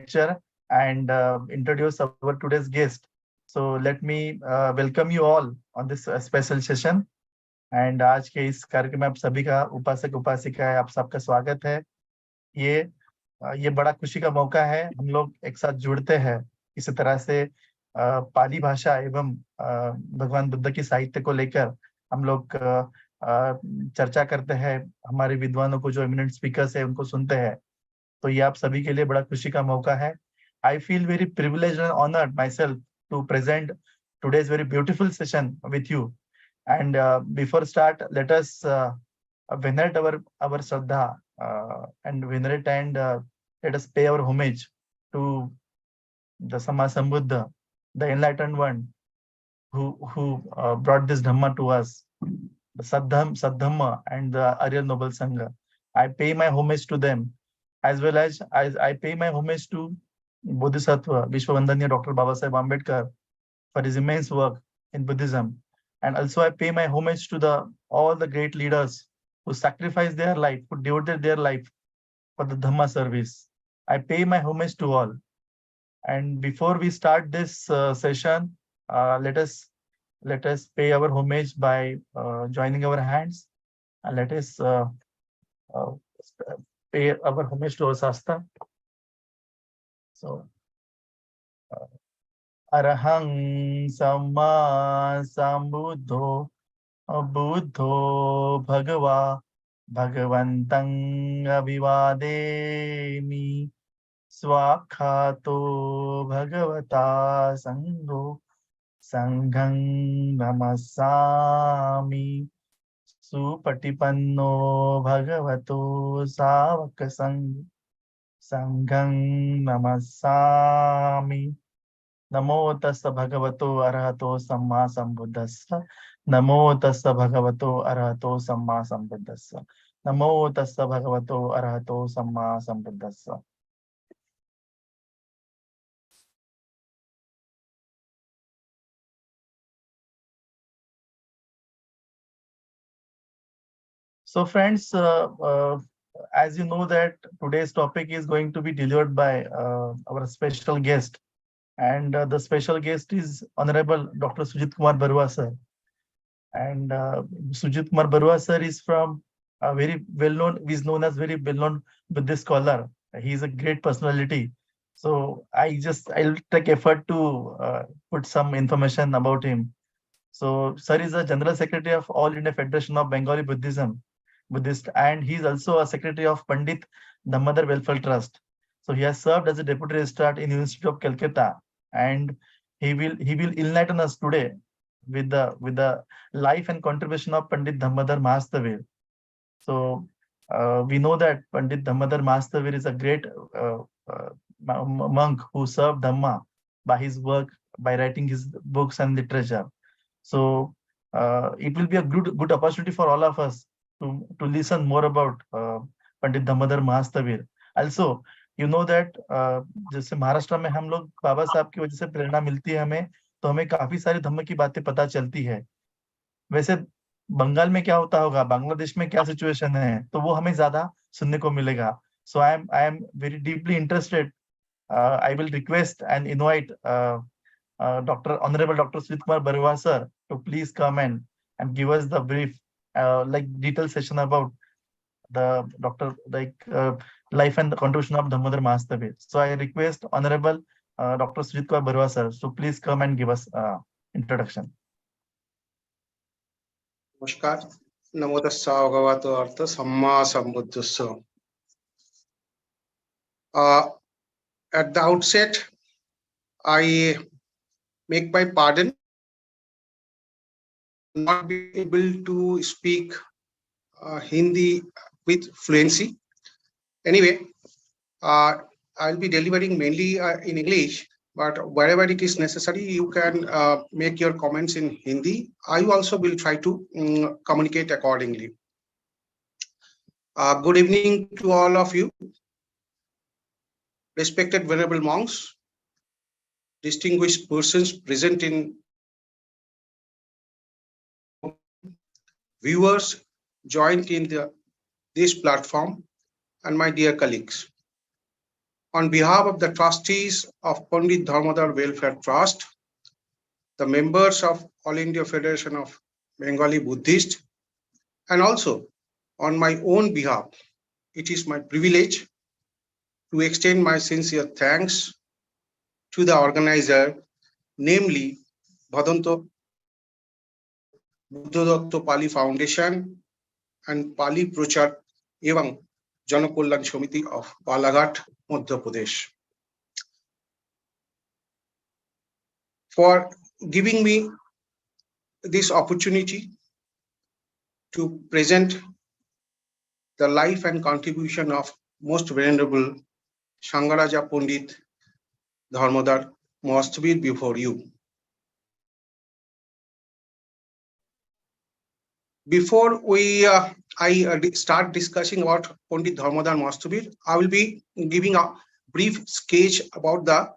lecture and introduce our today's guest. So let me welcome you all on this special session. And आज के इस कार्यक्रम में आप सभी का उपासक उपासिका है, आप सबका स्वागत है। ये बड़ा खुशी का मौका है, हम लोग एक साथ जुड़ते हैं इसी तरह से पाली भाषा एवं भगवान बुद्ध की साहित्य को लेकर हम लोग चर्चा करते हैं, हमारे विद्वानों को जो एमिनेंट स्पीकर्स है उनको सुनते हैं। तो ये आप सभी के लिए बड़ा खुशी का मौका है। I feel very privileged and honoured myself to present today's very beautiful session with you. And before start, let us venerate our Shraddha and venerate and let us pay our homage to the Sambuddha, the enlightened one who brought this Dhamma to us, the Saddhamma and the Arya Noble Sangha. I pay my homage to them, as well as I pay my homage to Bodhisattva, Vishwavandaniya Dr. Babasaheb Ambedkar for his immense work in Buddhism. And also I pay my homage to all the great leaders who sacrificed their life, who devoted their life for the Dhamma service. I pay my homage to all. And before we start this session, let us pay our homage by joining our hands, and let us pay our homage to our Shastra. So, Arahang Samma Sambuddho Buddho Bhagava Bhagavantang Abhivademi Swakhato Bhagavata Sangho Sanghang Namasami Supatipanno Bhagavato Savaka Sanghang Namasami. Namo tassa bhagavato arahato samma sambuddhassa. Namo tassa bhagavato arahato samma sambuddhassa. Namo tassa bhagavato arahato samma sambuddhassa. So friends, as you know that today's topic is going to be delivered by our special guest. And the special guest is Honorable Dr. Sujit Kumar Barua sir. And Sujit Kumar Barua sir is from a very well-known, is known as very well-known Buddhist scholar. He is a great personality. So I'll take effort to put some information about him. So sir is the General Secretary of All India Federation of Bengali Buddhist, and he is also a Secretary of Pandit Dharmadhar Welfare Trust. So he has served as a Deputy Registrar in University of Calcutta, and he will enlighten us today with the life and contribution of Pandit Dharmadhar Mahasthavir. So we know that Pandit Dharmadhar Mahasthavir is a great monk who served Dhamma by his work, by writing his books and literature. So it will be a good opportunity for all of us to listen more about Pandit Dharmadhar Mahasthavir. Also, you know that जैसे महाराष्ट्र में हम लोग बाबा साहब की वजह से प्रेरणा मिलती है हमें, तो हमें काफी सारी धम्म की बातें पता चलती है। वैसे बंगाल में क्या होता होगा, बांग्लादेश में क्या सिचुएशन है, तो वो हमें ज्यादा सुनने को मिलेगा। So I am very deeply interested. I will request and invite Honorable Dr. Sujit Kumar Barua sir to please come and give us the brief, detailed session about the life and the contribution of Dharmadhar Mahasthavir. So I request Honorable Dr. Sujit Kumar Barua sir, so please come and give us introduction. Namaskar. Namo tassa bhagavato artha samma sambuddhassa. At the outset, I make my pardon not be able to speak Hindi with fluency. Anyway, I'll be delivering mainly in English, but wherever it is necessary, you can make your comments in Hindi. I also will try to communicate accordingly. Good evening to all of you, respected venerable monks, distinguished persons present in viewers joined in this platform, and my dear colleagues. on behalf of the trustees of Pandit Dharmadhar Welfare Trust, the members of All India Federation of Bengali Buddhists, and also on my own behalf, it is my privilege to extend my sincere thanks to the organizer, namely Bhadanto Buddhadatta Pali Foundation and Pali Prochar Evam Janakollan Samiti of Balaghat, Madhya Pradesh, for giving me this opportunity to present the life and contribution of most venerable Sangaraja Pandit Dharmadhar Mahasthavir before you. Before I start discussing about Pandit Dharmadhar Mahasthavir, I will be giving a brief sketch about the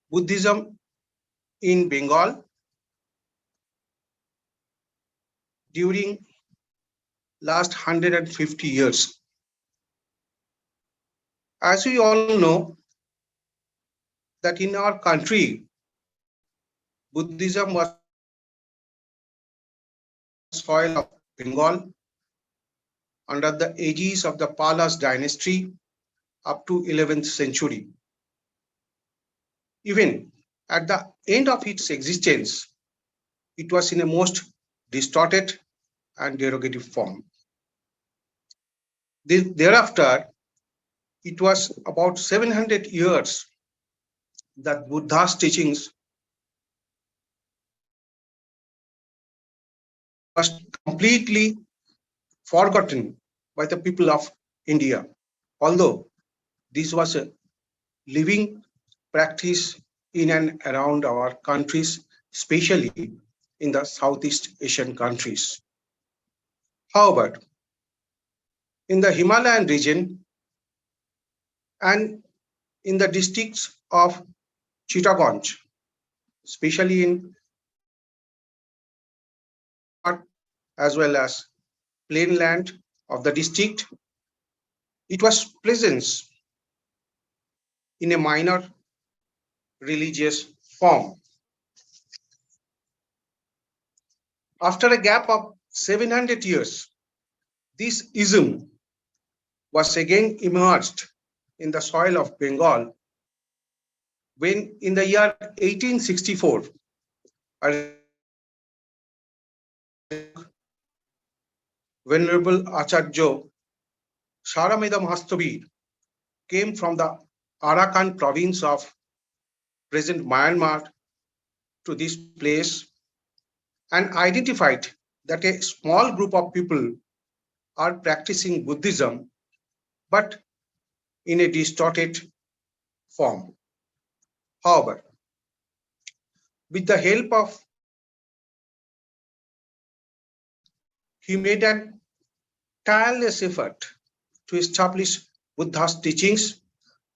Buddhism in Bengal during last 150 years. As we all know, that in our country, Buddhism was soil of Bengal under the aegis of the Palas dynasty up to 11th century. Even at the end of its existence, it was in a most distorted and derogative form. Thereafter, it was about 700 years that Buddha's teachings was completely forgotten by the people of India, although this was a living practice in and around our countries, especially in the Southeast Asian countries. However, in the Himalayan region and in the districts of Chittagong, especially in as well as plain land of the district, it was present in a minor religious form. After a gap of 700 years, this ism was again emerged in the soil of Bengal when in the year 1864, Venerable Acharya Sarameda Mahasthavir came from the Arakan province of present Myanmar to this place and identified that a small group of people are practicing Buddhism, but in a distorted form. However, with the help of he made an tireless effort to establish Buddha's teachings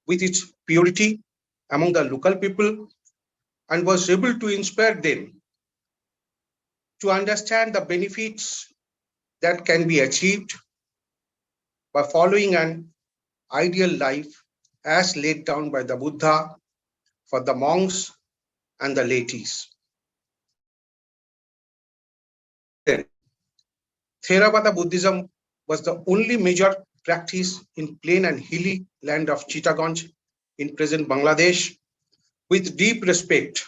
with its purity among the local people and was able to inspire them to understand the benefits that can be achieved by following an ideal life as laid down by the Buddha for the monks and the laities. Theravada Buddhism was the only major practice in plain and hilly land of Chittagong in present Bangladesh with deep respect.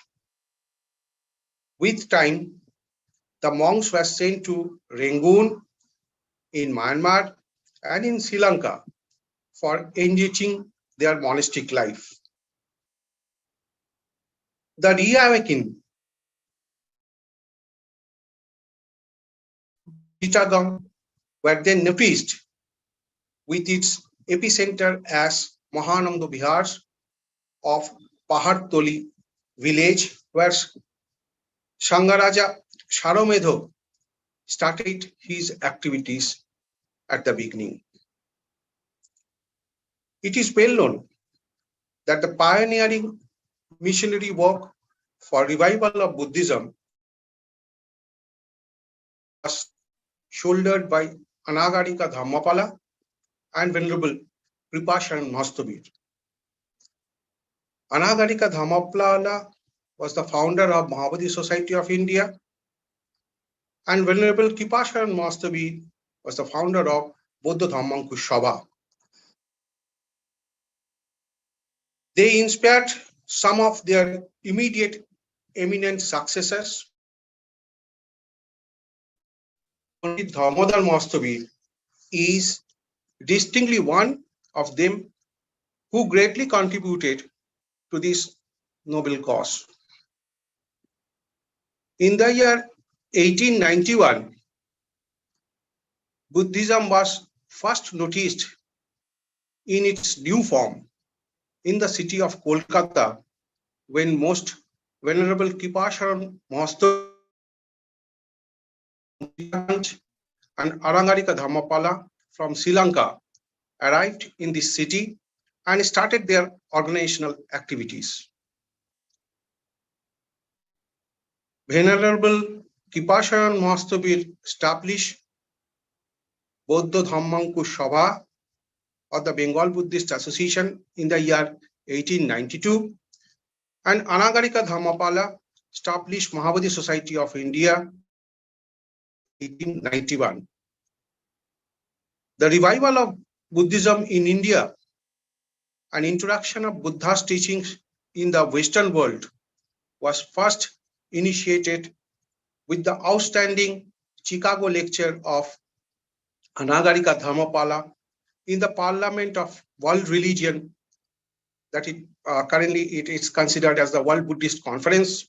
With time, the monks were sent to Rangoon in Myanmar and in Sri Lanka for enriching their monastic life. The reawakening Chittagong were then noticed with its epicenter as Mahananda Vihar of Pahartoli village, where Sangaraja Saramedho started his activities at the beginning. It is well known that the pioneering missionary work for revival of Buddhism was shouldered by Anagarika Dhammapala and Venerable Kripasharan Mahasthavir. Anagarika Dharmapala was the founder of Mahabodhi Society of India, and Venerable Kipasharan Mahasthavir was the founder of Buddha Dhammankush Sabha. They inspired some of their immediate eminent successors. Pandit Dharmadhar Mahasthavir is distinctly one of them who greatly contributed to this noble cause. In the year 1891, Buddhism was first noticed in its new form in the city of Kolkata when most Venerable Kipasharan Mahasthavir and Arangarika Dharmapala from Sri Lanka arrived in this city and started their organizational activities. Venerable Kipasharan Mahasthavir established Buddha Dhammankush Sabha of the Bengal Buddhist Association in the year 1892, and Anagarika Dharmapala established Mahabodhi Society of India 1891. The revival of Buddhism in India and introduction of Buddha's teachings in the Western world was first initiated with the outstanding Chicago lecture of Anagarika Dharmapala in the Parliament of World Religion, that currently it is considered as the World Buddhist Conference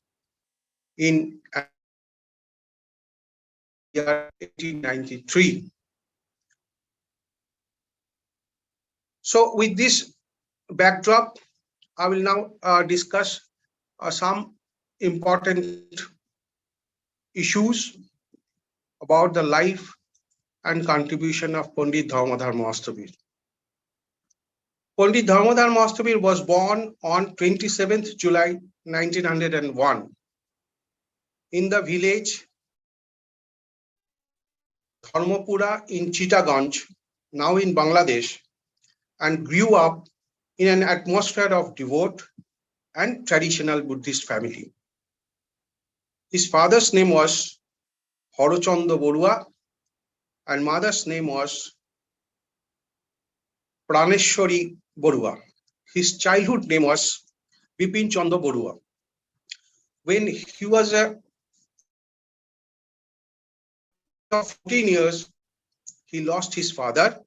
in year 1893. So with this backdrop, I will now discuss some important issues about the life and contribution of Pandit Dharmadhar Mahasthavir. Pandit Dharmadhar Mahasthavir was born on 27th July 1901 in the village Dharmapura in Chittagong, now in Bangladesh, and grew up in an atmosphere of devout and traditional Buddhist family. His father's name was Horochanda Borua and mother's name was Praneshwari Borua. His childhood name was Bipin Chanda Borua. When he was 14 years, he lost his father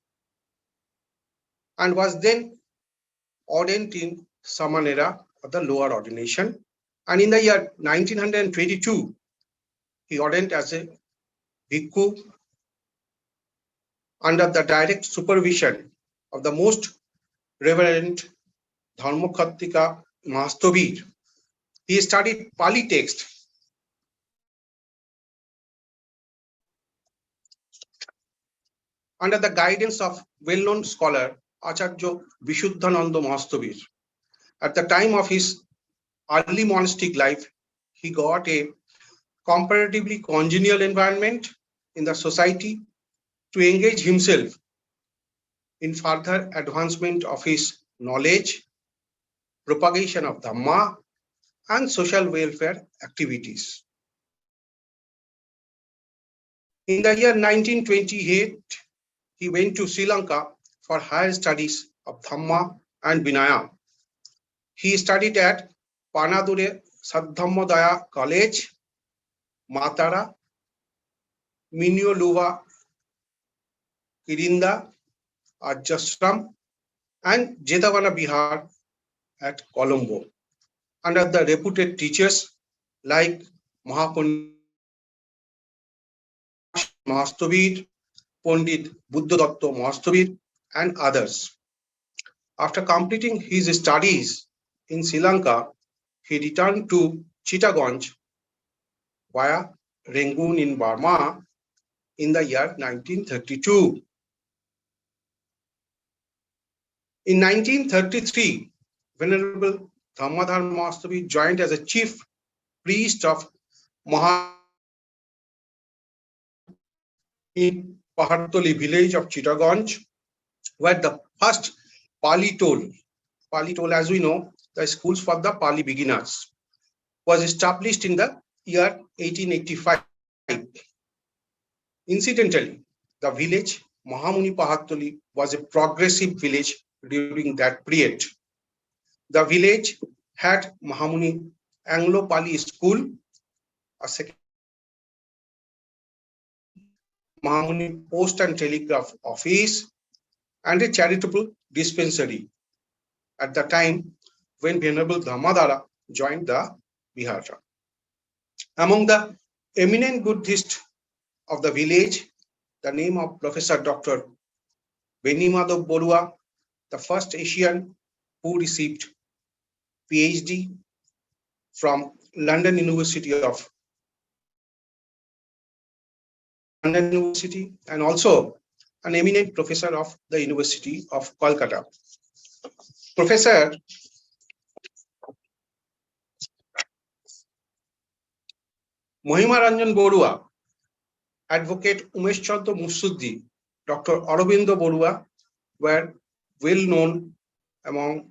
and was then ordained in Samanera of the lower ordination. And in the year 1922, he ordained as a bhikkhu under the direct supervision of the most reverend Dharmakhatika Mahasthavir. He studied Pali text under the guidance of well-known scholar Acharya Vishuddhananda Mahasthavir. At the time of his early monastic life, he got a comparatively congenial environment in the society to engage himself in further advancement of his knowledge, propagation of Dhamma, and social welfare activities. In the year 1928, he went to Sri Lanka for higher studies of Dhamma and Vinaya. He studied at Panadure Sadhammadaya College, Matara, Minyoluva Kirinda, Ajastram, and Jetavana Bihar at Colombo, under the reputed teachers like Mahapandit Mahasthavir, Pandit Buddhadatta Mahasthavir, and others. After completing his studies in Sri Lanka, he returned to Chittagong via Rangoon in Burma in the year 1932. In 1933, Venerable Dharmadhar Mahasthavir joined as a chief priest of Mahasthavir in Pahartoli village of Chittagong, where the first Pali toll, as we know, the schools for the Pali beginners, was established in the year 1885. Incidentally, the village Mahamuni Pahattoli was a progressive village during that period. The village had Mahamuni Anglo-Pali School, a second Mahamuni Post and Telegraph Office, and a charitable dispensary at the time when Venerable Dharmadhar joined the Bihar. Among the eminent Buddhists of the village, the name of Professor Dr. Benimadov Borua, the first Asian who received PhD from London University and also an eminent professor of the University of Kolkata. Professor Mohimaranjan Borua, Advocate Umesh Chandra Musuddi, Dr. Aurobindo Borua were well known among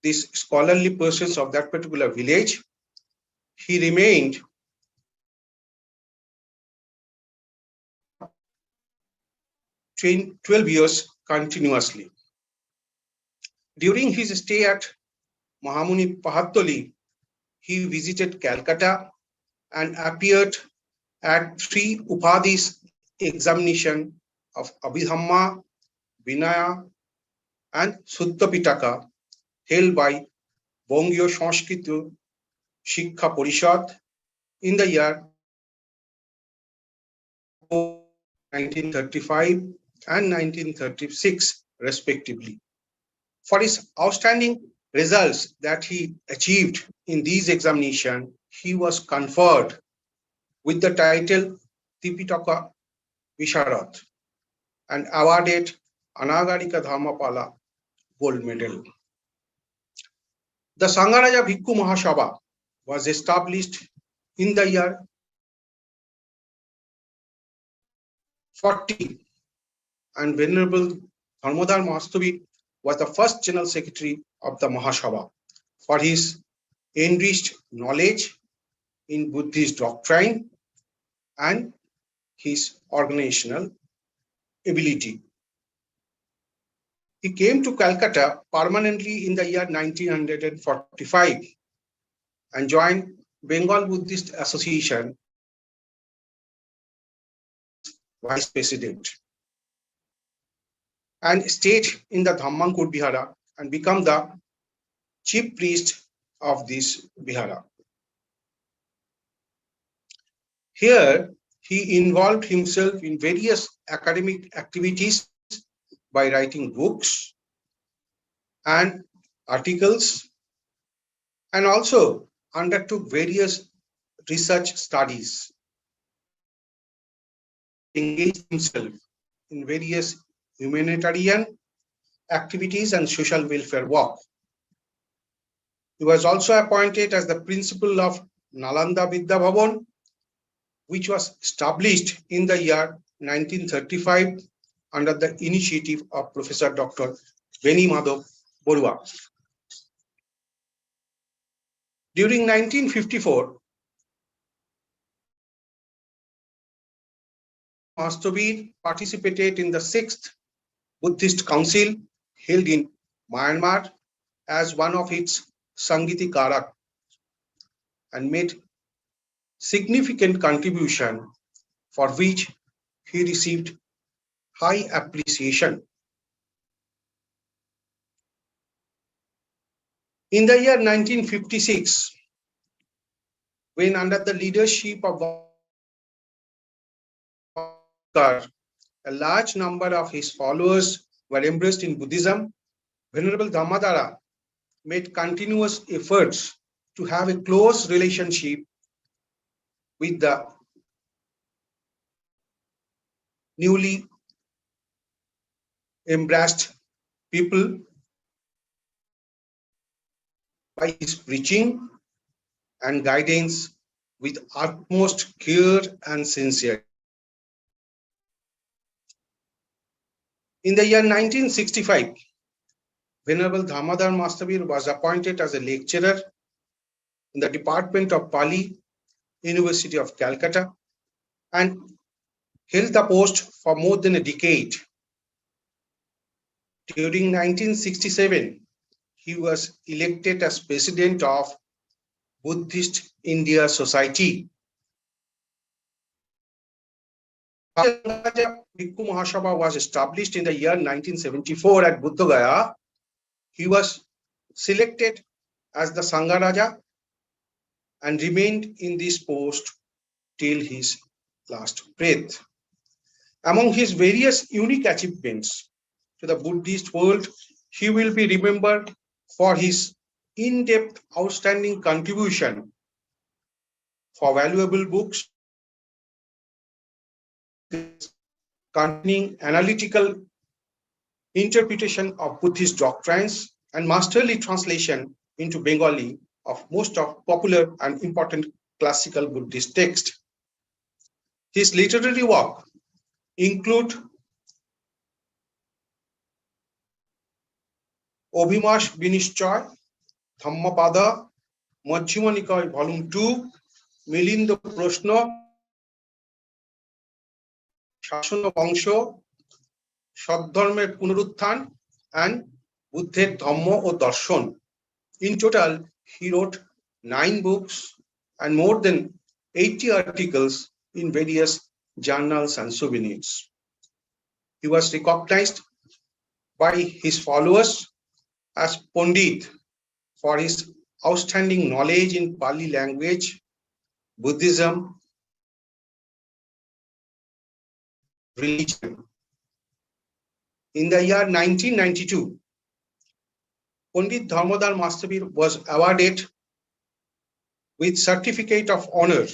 these scholarly persons of that particular village. He remained 12 years continuously. During his stay at Mahamuni Pahattoli, he visited Calcutta and appeared at 3 Upadhis examination of Abhidhamma, Vinaya, and Suddha Pitaka held by Bongyo Sanskrit Shiksha Parishad in the year 1935 and 1936 respectively. For his outstanding results that he achieved in these examinations, he was conferred with the title Tipitaka Visharad and awarded Anagarika Dharmapala Gold Medal. The Sangaraja Bhikkhu Mahasabha was established in the year 40 and Venerable Dharmadhar Mahasthavir was the first General Secretary of the Mahasabha for his enriched knowledge in Buddhist doctrine and his organizational ability. He came to Calcutta permanently in the year 1945 and joined Bengal Buddhist Association Vice President and stayed in the Dhammankur Vihara and become the chief priest of this Vihara. Here, he involved himself in various academic activities by writing books and articles, and also undertook various research studies. Engaged himself in various humanitarian activities and social welfare work. He was also appointed as the principal of Nalanda Vidya Bhavan, which was established in the year 1935 under the initiative of Professor Dr. Benimadov Borua. During 1954, Mahasthavir participated in the 6th Buddhist Council held in Myanmar as one of its Sangiti Karak and made significant contribution for which he received high appreciation. In the year 1956, when under the leadership of a large number of his followers were embraced in Buddhism, Venerable Dharmadhara made continuous efforts to have a close relationship with the newly embraced people by his preaching and guidance with utmost care and sincerity. In the year 1965, Venerable Dharmadhar Mahasthavir was appointed as a lecturer in the Department of Pali, University of Calcutta, and held the post for more than a decade. During 1967, he was elected as president of Buddhist India Society. Bhikkhu Mahasabha was established in the year 1974 at Buddha Gaya. He was selected as the Sangharaja and remained in this post till his last breath. Among his various unique achievements to the Buddhist world, he will be remembered for his in-depth, outstanding contribution for valuable books containing analytical interpretation of Buddhist doctrines and masterly translation into Bengali of most of popular and important classical Buddhist texts. His literary work include Obhimash Binishchoy, Dhammapada, Majjhima Nikaya Volume 2, Milindo Proshno, Shasana Vangsho, Sadharmer Punaruthan, and Buddher Dhamma or Darshan. In total, he wrote 9 books and more than 80 articles in various journals and souvenirs. He was recognized by his followers as Pandit for his outstanding knowledge in Pali language, Buddhism, religion. In the year 1992, Pandit Dharmadhar Mahasthavir was awarded with Certificate of Honor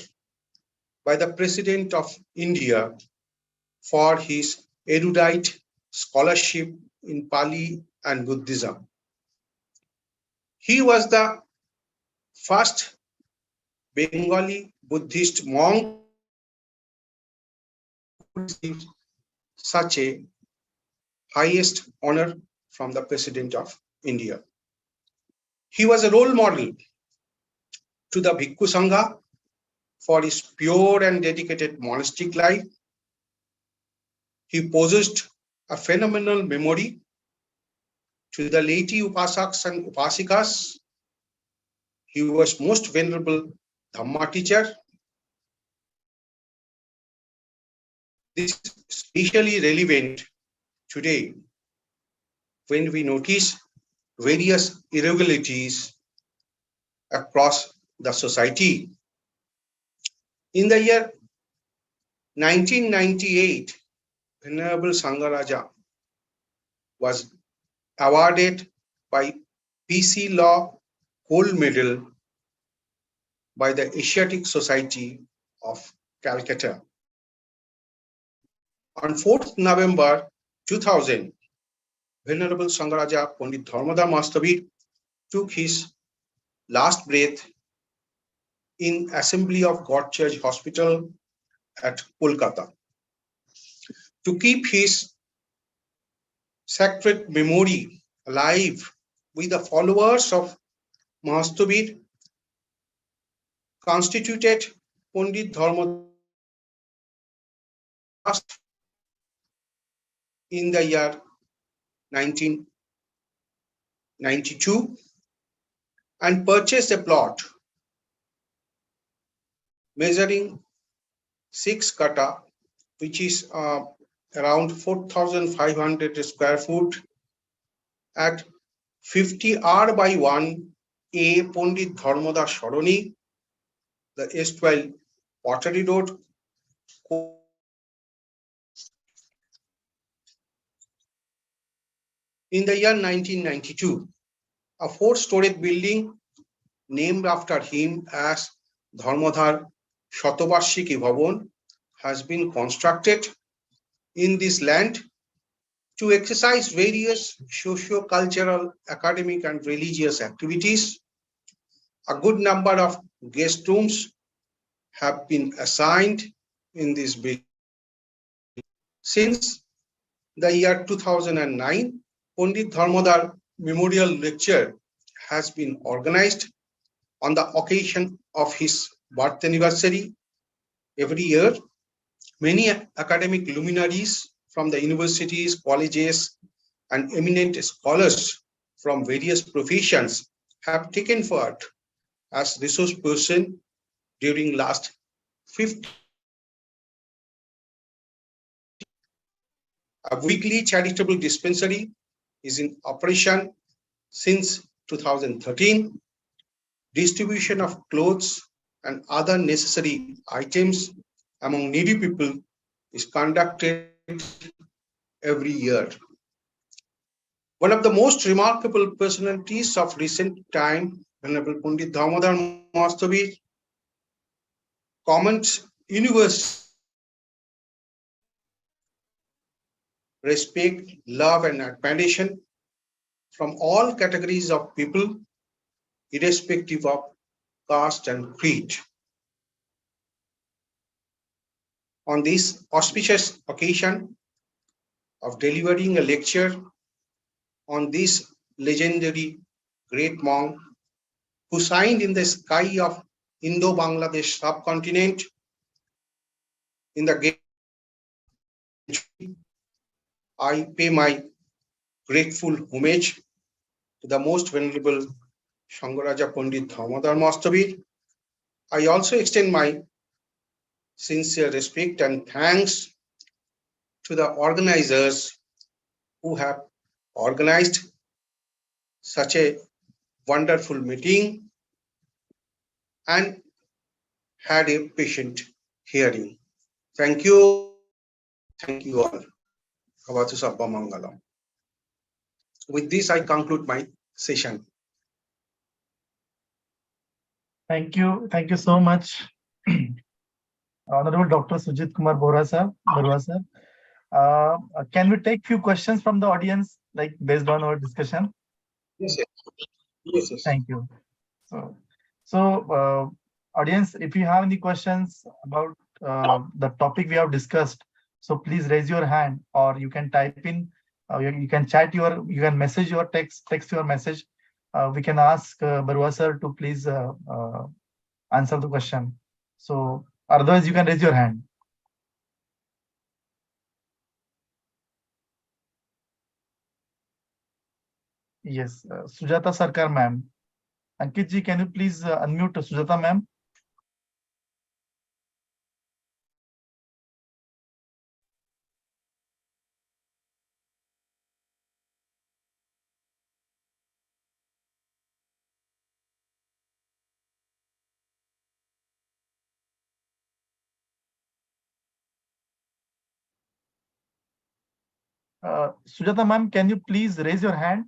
by the President of India for his erudite scholarship in Pali and Buddhism. He was the first Bengali Buddhist monk who received such a highest honor from the President of India. He was a role model to the Bhikkhu Sangha for his pure and dedicated monastic life. He possessed a phenomenal memory to the laity upasaks and upasikas. He was most venerable Dhamma teacher. This is especially relevant today when we notice various irregularities across the society. In the year 1998, Venerable Sangharaja was awarded by PC Law Gold Medal by the Asiatic Society of Calcutta. On 4th November 2000, Venerable Sangharaja Pandit Dharmadhar Mahasthavir took his last breath in Assembly of God Church Hospital at Kolkata. To keep his sacred memory alive with the followers of Mahasthavir, constituted Pandit Dharmadhar in the year 1992 and purchased a plot measuring 6 kata, which is around 4,500 square foot at 50R by 1A Pandit Dharmadhar Saroni, the S12 Pottery Road. In the year 1992, a 4-story building named after him as Dharmadhar Shatavarshiki Bhavan has been constructed in this land to exercise various socio-cultural, academic and religious activities. A good number of guest rooms have been assigned in this building. Since the year 2009, Pandit Dharmadhar memorial lecture has been organized on the occasion of his birth anniversary every year. Many academic luminaries from the universities, colleges, and eminent scholars from various professions have taken part as resource person during last 50. A weekly charitable dispensary is in operation since 2013. Distribution of clothes and other necessary items among needy people is conducted every year. One of the most remarkable personalities of recent time, Venerable Pandit Dharmadhar Mahasthavir, comments universe, respect, love, and admiration from all categories of people, irrespective of caste and creed. On this auspicious occasion of delivering a lecture on this legendary great monk who signed in the sky of Indo-Bangladesh subcontinent in the gate, I pay my grateful homage to the most venerable Shangaraja Pandit Dharmadhar Mahasthavir. I also extend my sincere respect and thanks to the organizers who have organized such a wonderful meeting and had a patient hearing. Thank you. Thank you all. Bhavatu Sabba Mangalam. With this, I conclude my session. Thank you. Thank you so much, Honorable Dr. Sujit Kumar Bora sir. Can we take few questions from the audience, like based on our discussion? Yes, yes. Yes, yes. Thank you. So, audience, if you have any questions about the topic we have discussed, so please raise your hand, or you can type in. You can chat you can message your text your message. We can ask Barua sir to please answer the question. So otherwise, you can raise your hand. Yes, Sujata Sarkar ma'am. Ankit ji, can you please unmute Sujata ma'am? Sujata ma'am, can you please raise your hand?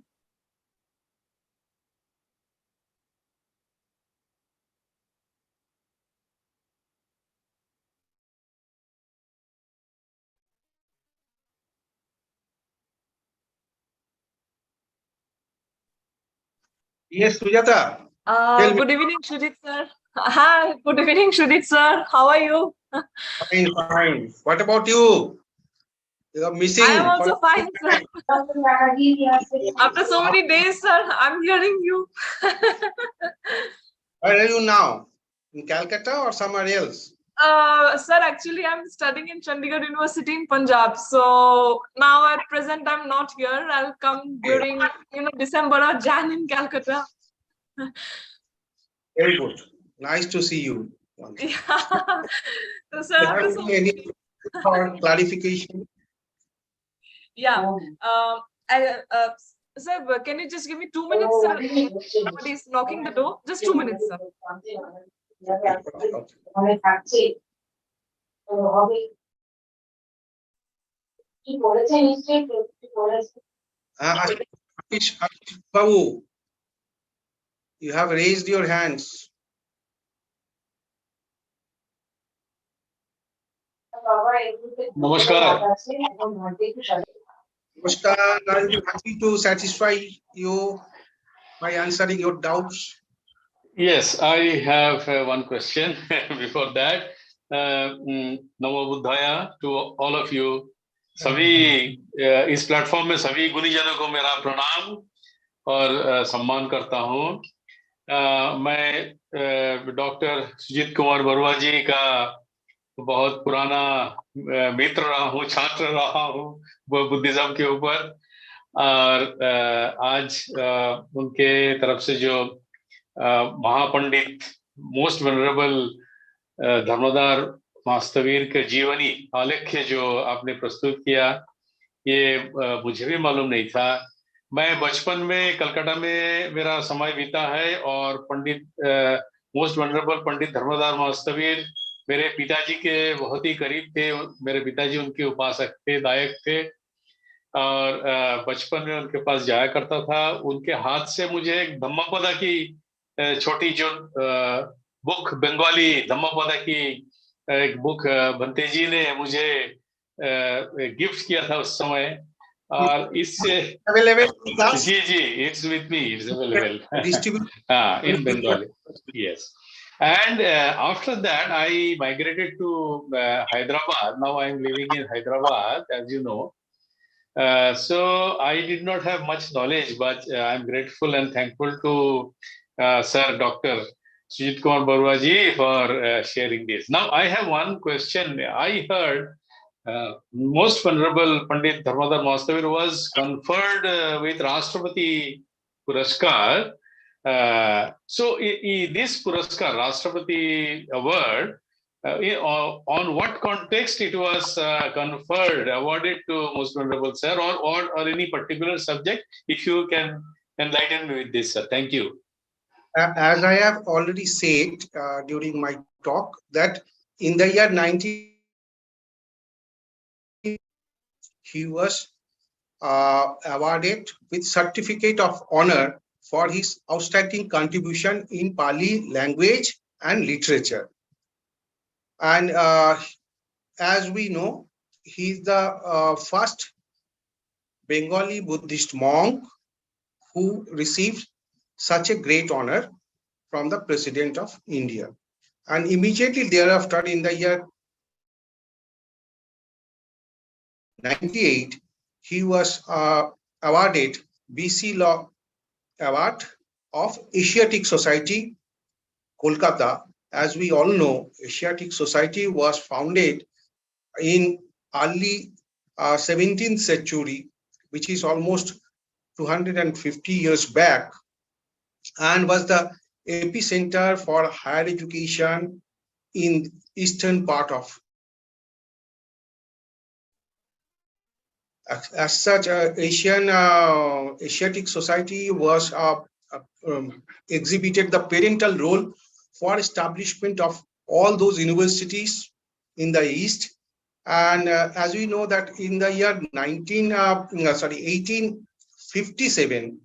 Yes, Sujata. Good evening, Shudit sir. Hi, good evening, Shudit sir. How are you? Fine, fine. What about you? You are missing. I am also fine, sir. After so many days, sir, I'm hearing you. Where are you now? In Calcutta or somewhere else? Sir, actually, I'm studying in Chandigarh University in Punjab. So now at present, I'm not here. I'll come during December or Jan in Calcutta. Very good. Nice to see you. Yeah. So, sir, after so Any clarification? Yeah. Sir, can you just give me 2 minutes, sir? Somebody is knocking the door. Just 2 minutes, sir. Ashish Babu, you have raised your hands. Namaskar. Namaskar. I'll be happy to satisfy you by answering your doubts. Yes, I have one question. Before that, Namo Buddhaya to all of you. सभी इस platform में सभी गुणीजनों को मेरा प्रणाम और सम्मान करता हूँ। मैं डॉक्टर सुजीत कुमार बरुआ जी का बहुत पुराना मित्र रहा हूँ, छात्र रहा हूँ वो बुद्धिज्म के ऊपर। और आज उनके तरफ से जो महापंडित मोस्ट वेनरेबल धर्मधार महास्तवीर के जीवनी आलेख्य जो आपने प्रस्तुत किया, ये मुझे भी मालूम नहीं था। मैं बचपन में कलकत्ता में मेरा समय बीता है और पंडित मोस्ट वनरेबल पंडित धर्मधार महास्तवीर मेरे पिताजी के बहुत ही करीब थे। मेरे पिताजी उनके उपासक थे, दायक थे, और बचपन में उनके पास जाया करता था। उनके हाथ से मुझे एक धम्मपदा की छोटी जो बुक, बंगाली धम्मपदा की एक बुक बंते जी ने मुझे गिफ्ट किया था उस समय। और इससे अवेलेबल, जी जी, it's with me, it's available distribute in Bengali, yes. And after that I migrated to Hyderabad. Now I am living in Hyderabad, as you know. So I did not have much knowledge, but I'm grateful and thankful to Sir Dr. Sujit Kumar Barua ji for sharing this. Now I have one question. I heard most venerable Pandit Dharmadhar Mahasthavir was conferred with Rashtrapati Puraskar. So this Puraskar, Rashtrapati Award, on what context it was conferred, awarded to most venerable sir, or any particular subject? If you can enlighten me with this, sir. Thank you. As I have already said during my talk, that in the year 19 he was awarded with certificate of honor for his outstanding contribution in Pali language and literature. And as we know, he is the first Bengali Buddhist monk who received such a great honor from the President of India. And immediately thereafter, in the year 1998, he was awarded BC Law Award of Asiatic Society, Kolkata. As we all know, Asiatic Society was founded in early 17th century, which is almost 250 years back, and was the epicenter for higher education in eastern part of. As such, Asiatic Society was exhibited the parental role for establishment of all those universities in the East. And as we know that in the year 1857,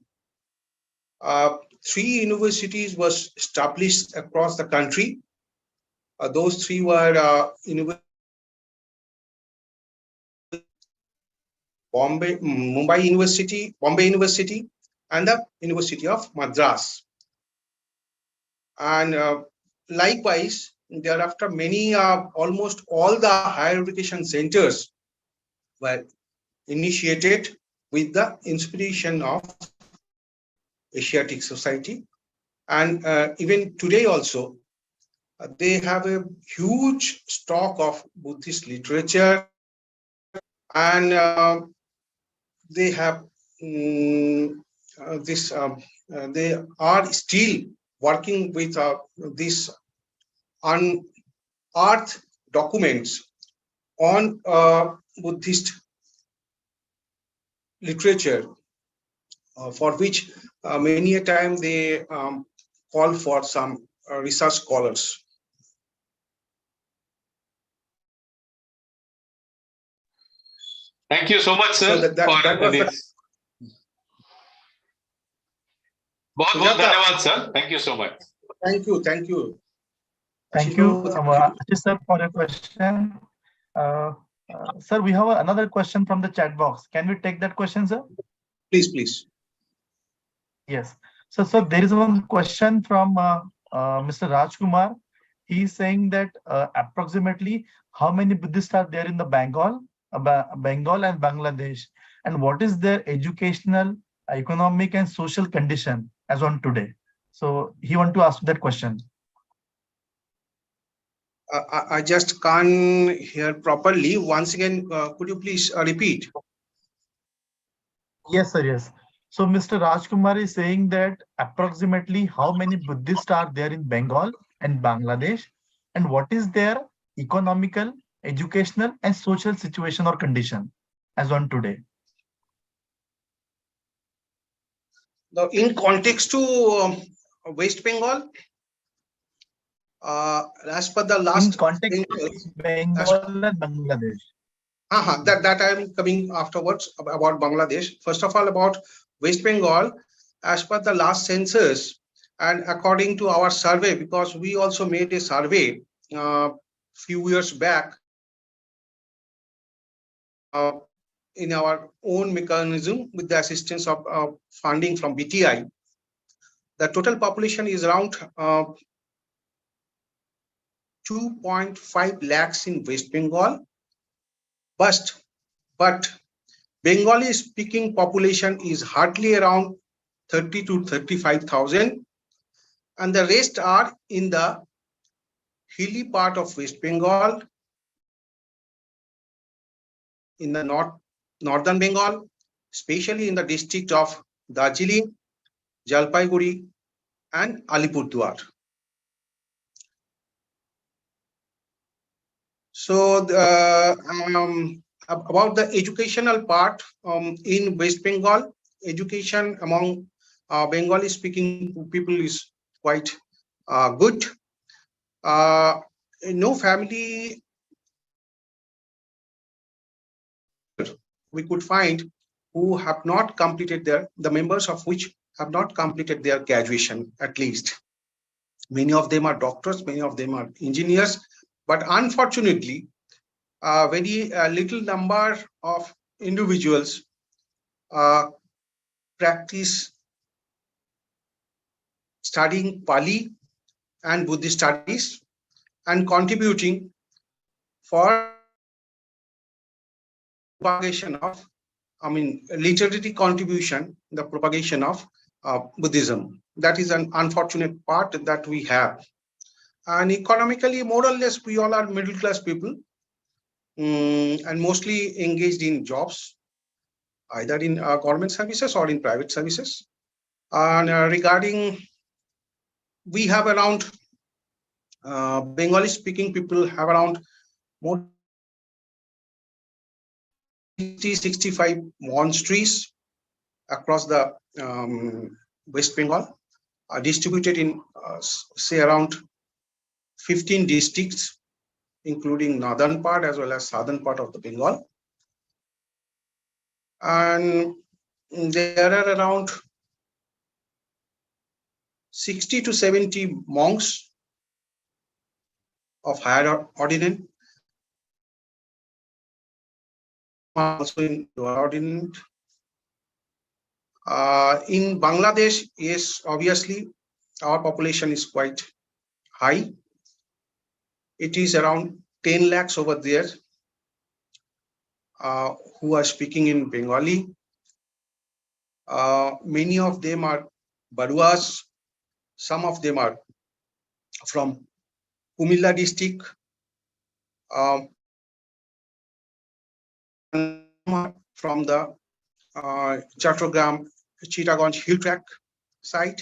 3 universities was established across the country. Those 3 were Bombay University, and the University of Madras. And likewise, thereafter, many, almost all the higher education centers were initiated with the inspiration of Asiatic Society. And even today also, they have a huge stock of Buddhist literature, and they have they are still working with these unearthed documents on Buddhist literature, for which many a time they call for some research scholars. Thank you so much, sir, So that was this. बहुत धन्यवाद, sir. Thank you so much. Thank you. Thank you, Ashish sir, for your question. Sir, we have another question from the chat box. Can we take that question, sir? Please. Yes. So, sir, there is one question from Mr. Rajkumar. He is saying that approximately how many Buddhists are there in the Bengal and Bangladesh, and what is their educational economic and social condition as on today? So he want to ask that question. I just can't hear properly. Once again, could you please repeat? Yes, sir. Yes. So Mr. Rajkumar is saying that approximately how many Buddhists are there in Bengal and Bangladesh, and what is their economical, educational, and social situation or condition as on today? Now, in context to West Bengal, as per the In last context census, of Bengal and Bangladesh. that I am coming afterwards about Bangladesh. First of all, about West Bengal, as per the last census, and according to our survey, because we also made a survey few years back in our own mechanism with the assistance of funding from BTI. The total population is around 2.5 lakhs in West Bengal, but Bengali speaking population is hardly around 30 to 35,000, and the rest are in the hilly part of West Bengal, in the northern Bengal, especially in the district of Darjeeling, Jalpaiguri, and Alipurduar. So about the educational part in West Bengal, education among Bengali speaking people is quite good. No family we could find who have not completed the members of which have not completed their graduation at least. Many of them are doctors, many of them are engineers, but unfortunately, very little number of individuals practice studying Pali and Buddhist studies and contributing for propagation of, literary contribution, the propagation of Buddhism. That is an unfortunate part that we have. And economically, more or less, we all are middle class people and mostly engaged in jobs, either in government services or in private services. And regarding, we have around, Bengali speaking people have around more 65 monasteries across the West Bengal, are distributed in, say, around 15 districts, including northern part as well as southern part of the Bengal. And there are around 60 to 70 monks of higher ordinance, also in lower ordinance. In Bangladesh, yes, obviously, our population is quite high. It is around 10 lakhs over there who are speaking in Bengali. Many of them are Baruas. Some of them are from Kumilla district, from the Chattogram, Chittagong hill track site,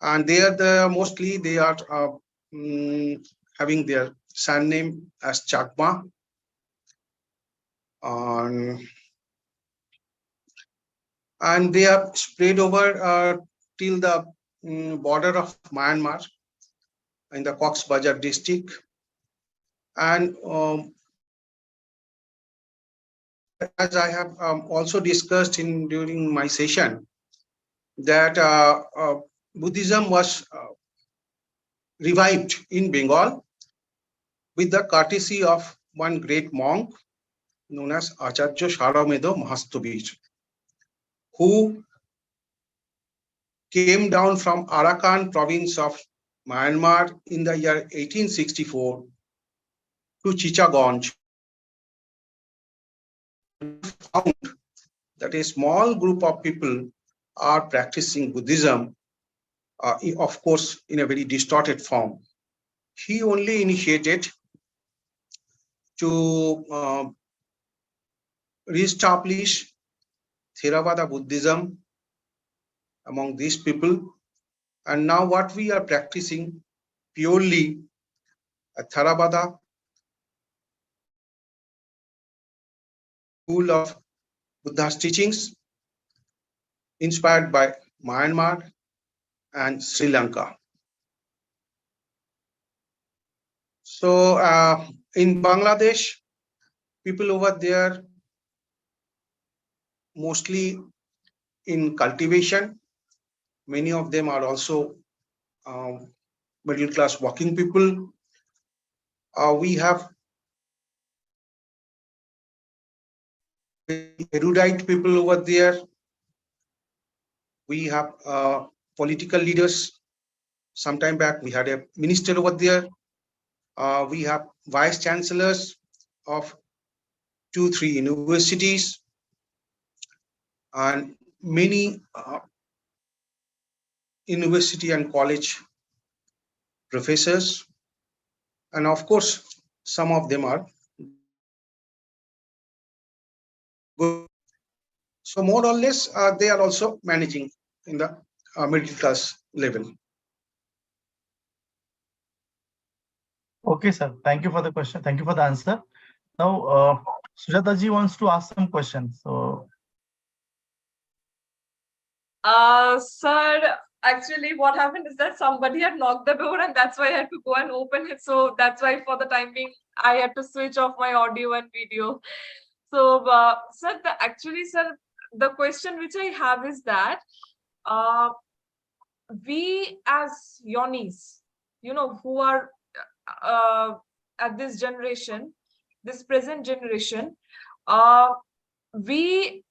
and they are mostly they are having their surname as Chakma. And they are spread over till the border of Myanmar in the Cox's Bazar district. And as I have also discussed during my session, that Buddhism was revived in Bengal with the courtesy of one great monk known as Acharya Sharamedo Mahasthavir, who came down from Arakan province of Myanmar in the year 1864 to Chittagong, found that a small group of people are practicing Buddhism, of course, in a very distorted form. He only initiated to reestablish Theravada Buddhism among these people. And now what we are practicing purely a Theravada school of Buddha's teachings inspired by Myanmar and Sri Lanka. So in Bangladesh, people over there mostly in cultivation. Many of them are also middle class working people. We have erudite people over there. We have political leaders. Sometime back, we had a minister over there. We have vice chancellors of 2-3 universities and many university and college professors. And of course, some of them are good. So more or less, they are also managing in the middle class level. Okay, sir. Thank you for the question. Thank you for the answer. Now, Sujata ji wants to ask some questions. So, sir, actually what happened is that somebody had knocked the door and that's why I had to go and open it. So that's why for the time being, I had to switch off my audio and video. So, sir, sir, the question which I have is that we as yonis, you know, who are at this generation, this present generation, we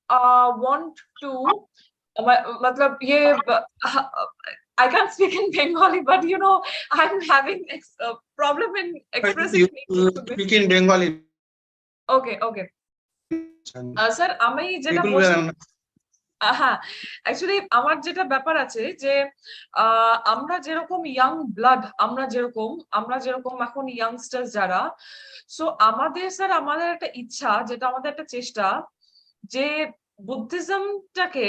want to, I can't speak in Bengali, but you know, I'm having a problem in expressing. You speak in Bengali. Okay, okay. Sir, আমি যেটা হ্যাঁ, actually আমার যেটা ব্যাপার আছে যে আমরা যেরকম ইয়াং ব্লাড, আমরা যেরকম এখন ইয়াংস্টার্স যারা, সো আমাদের স্যার আমাদের একটা ইচ্ছা, যেটা আমাদের একটা চেষ্টা, যে বুদ্ধিজমটাকে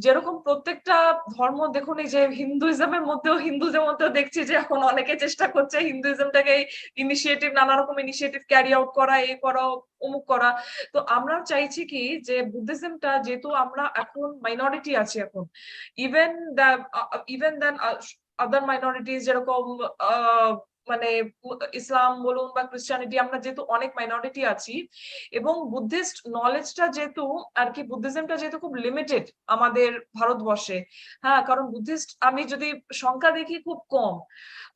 যেরকম প্রত্যেকটা ধর্ম, দেখুন এই যে হিন্দুইজমের মধ্যেও দেখছি যে এখন অনেকে চেষ্টা করছে হিন্দুইজমটাকে ইনিশিয়েটিভ, নানা রকম ইনিশিয়েটিভ ক্যারি আউট করা, করা, অমুক করা। তো আমরা চাইছি কি যে বুদ্ধিজমটা, যেহেতু আমরা এখন মাইনরিটি আছি, এখন ইভেন দেন আদার মাইনরিটিজ, যেরকম মানে ইসলাম বলুন বা ক্রিশ্চিয়ানিটি, আমরা যেহেতু অনেক মাইনরিটি আছি এবং বুদ্ধিস্ট নলেজটা যেহেতু আর কি, বুদ্ধিজমটা যেহেতু খুব লিমিটেড আমাদের ভারতবর্ষে, হ্যাঁ, কারণ বুদ্ধিস্ট আমি যদি সংখ্যা দেখি খুব কম।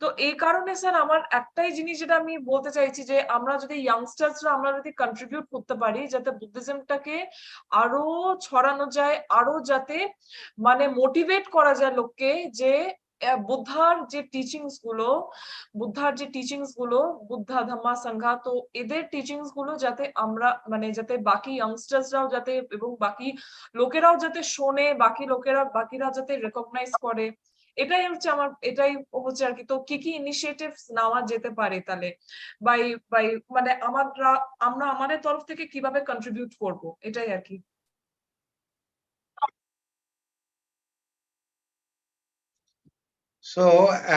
তো এই কারণে স্যার আমার একটাই জিনিস যেটা আমি বলতে চাইছি, যে আমরা যদি ইয়াংস্টার্সরা আমরা যদি কন্ট্রিবিউট করতে পারি, যাতে বুদ্ধিজমটাকে আরো ছড়ানো যায়, আরো যাতে মানে মোটিভেট করা যায় লোককে, যে বুদ্ধার যে টিচিংস গুলো, বুদ্ধা ধম্মা সংঘা, তো এদের টিচিংস গুলো যাতে আমরা মানে যাতে বাকি ইয়াংস্টার্সরাও যাতে এবং বাকি লোকেরাও যাতে শোনে, বাকিরা যাতে রেকগনাইজ করে, এটাই হচ্ছে আর কি। তো কি কি ইনিশিয়েটিভস নেওয়া যেতে পারে তাহলে, বাই মানে আমরা আমাদের তরফ থেকে কিভাবে কন্ট্রিবিউট করব, এটাই আর কি। So,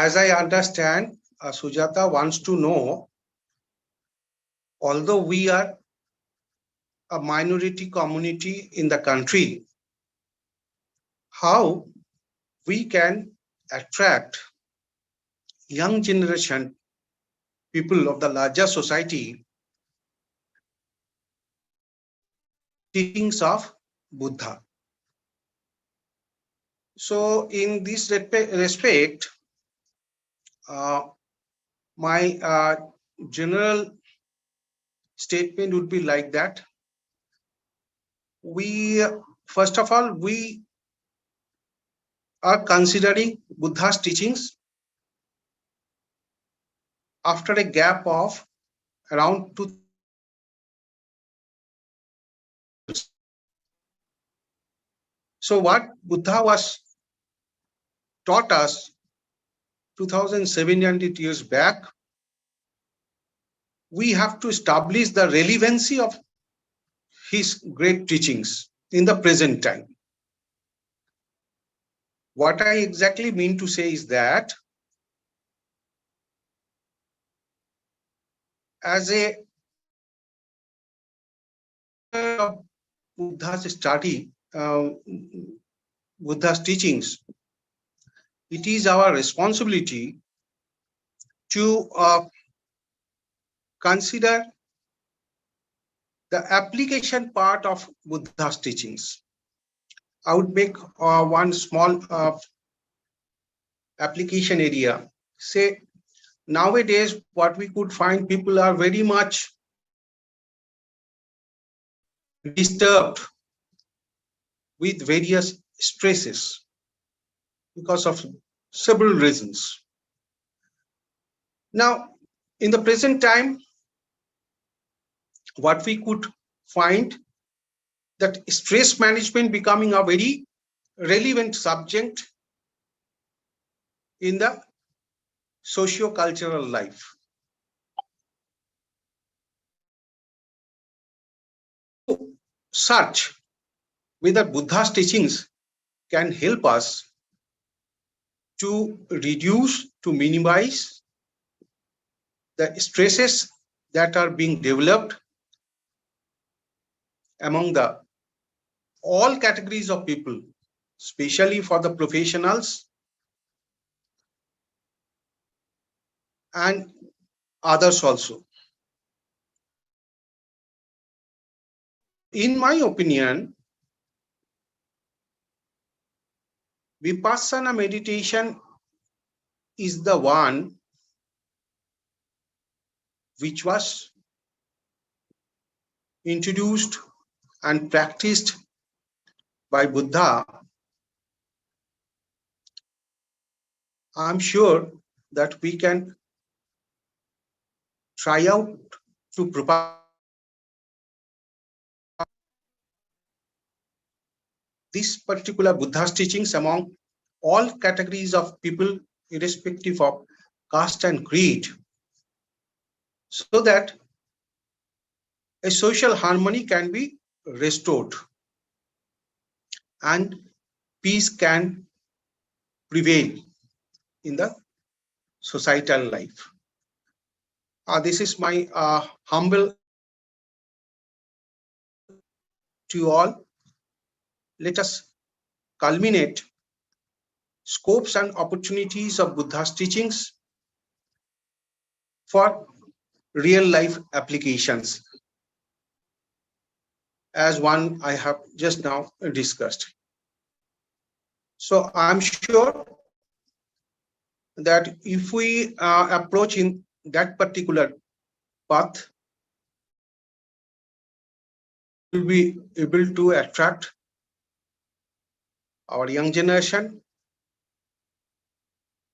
as I understand, Sujata wants to know, although we are a minority community in the country, how we can attract young generation people of the larger society teachings of Buddha. So in this respect, my general statement would be like that. First of all, we are considering Buddha's teachings after a gap of around 2 years. So what Buddha was taught us 2700 years back, we have to establish the relevancy of his great teachings in the present time. What I exactly mean to say is that as a Buddha's study, Buddha's teachings, it is our responsibility to consider the application part of Buddha's teachings. I would make one small application area. Say, nowadays, what we could find, people are very much disturbed with various stresses because of several reasons. Now, in the present time, what we could find that stress management becoming a very relevant subject in the socio-cultural life. Search whether Buddha's teachings can help us to reduce, to minimize the stresses that are being developed among the all categories of people, especially for the professionals and others also. In my opinion, Vipassana meditation is the one which was introduced and practiced by Buddha. I'm sure that we can try out to propagate this particular Buddha's teachings among all categories of people, irrespective of caste and creed, so that a social harmony can be restored and peace can prevail in the societal life. This is my humble to you all. Let us culminate scopes and opportunities of Buddha's teachings for real life applications, as one I have just now discussed. So I'm sure that if we approach in that particular path, we'll be able to attract our young generation